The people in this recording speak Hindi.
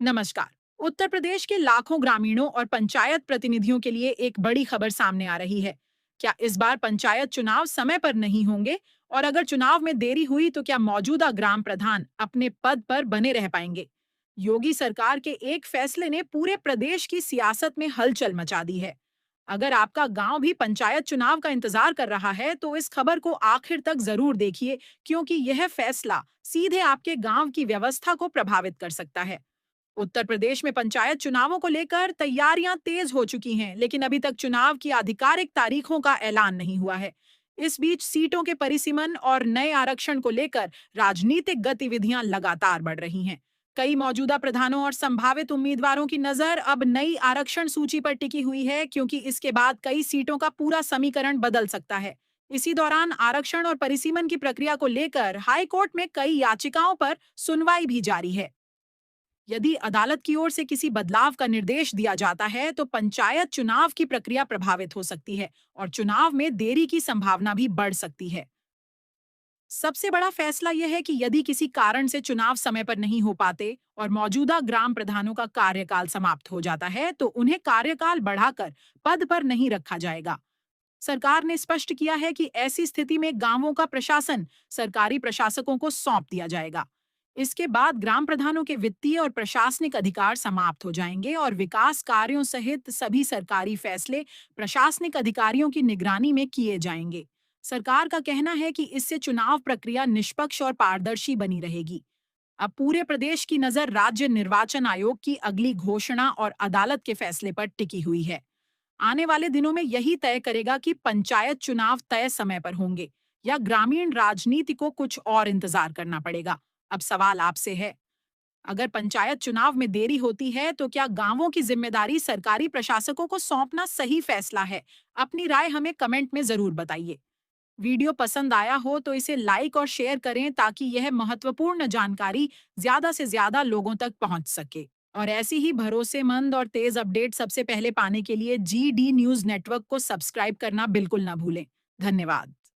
नमस्कार। उत्तर प्रदेश के लाखों ग्रामीणों और पंचायत प्रतिनिधियों के लिए एक बड़ी खबर सामने आ रही है। क्या इस बार पंचायत चुनाव समय पर नहीं होंगे? और अगर चुनाव में देरी हुई तो क्या मौजूदा ग्राम प्रधान अपने पद पर बने रह पाएंगे? योगी सरकार के एक फैसले ने पूरे प्रदेश की सियासत में हलचल मचा दी है। अगर आपका गांव भी पंचायत चुनाव का इंतजार कर रहा है तो इस खबर को आखिर तक जरूर देखिए, क्योंकि यह फैसला सीधे आपके गांव की व्यवस्था को प्रभावित कर सकता है। उत्तर प्रदेश में पंचायत चुनावों को लेकर तैयारियां तेज हो चुकी हैं, लेकिन अभी तक चुनाव की आधिकारिक तारीखों का ऐलान नहीं हुआ है। इस बीच सीटों के परिसीमन और नए आरक्षण को लेकर राजनीतिक गतिविधियां लगातार बढ़ रही हैं। कई मौजूदा प्रधानों और संभावित उम्मीदवारों की नजर अब नई आरक्षण सूची पर टिकी हुई है, क्योंकि इसके बाद कई सीटों का पूरा समीकरण बदल सकता है। इसी दौरान आरक्षण और परिसीमन की प्रक्रिया को लेकर हाईकोर्ट में कई याचिकाओं पर सुनवाई भी जारी है। यदि अदालत की ओर से किसी बदलाव का निर्देश दिया जाता है तो पंचायत चुनाव की प्रक्रिया प्रभावित हो सकती है और चुनाव में देरी की संभावना भी बढ़ सकती है। सबसे बड़ा फैसला यह है कि यदि किसी कारण से चुनाव समय पर नहीं हो पाते और मौजूदा ग्राम प्रधानों का कार्यकाल समाप्त हो जाता है तो उन्हें कार्यकाल बढ़ाकर पद पर नहीं रखा जाएगा। सरकार ने स्पष्ट किया है कि ऐसी स्थिति में गांवों का प्रशासन सरकारी प्रशासकों को सौंप दिया जाएगा। इसके बाद ग्राम प्रधानों के वित्तीय और प्रशासनिक अधिकार समाप्त हो जाएंगे और विकास कार्यों सहित सभी सरकारी फैसले प्रशासनिक अधिकारियों की निगरानी में किए जाएंगे। सरकार का कहना है कि इससे चुनाव प्रक्रिया निष्पक्ष और पारदर्शी बनी रहेगी। अब पूरे प्रदेश की नजर राज्य निर्वाचन आयोग की अगली घोषणा और अदालत के फैसले पर टिकी हुई है। आने वाले दिनों में यही तय करेगा कि पंचायत चुनाव तय समय पर होंगे या ग्रामीण राजनीति को कुछ और इंतजार करना पड़ेगा। अब सवाल आपसे है, अगर पंचायत चुनाव में देरी होती है तो क्या गांवों की जिम्मेदारी सरकारी प्रशासकों को सौंपना सही फैसला है? अपनी राय हमें कमेंट में जरूर बताइए। वीडियो पसंद आया हो तो इसे लाइक और शेयर करें ताकि यह महत्वपूर्ण जानकारी ज्यादा से ज्यादा लोगों तक पहुंच सके। और ऐसी ही भरोसेमंद और तेज अपडेट सबसे पहले पाने के लिए GD न्यूज नेटवर्क को सब्सक्राइब करना बिल्कुल ना भूलें। धन्यवाद।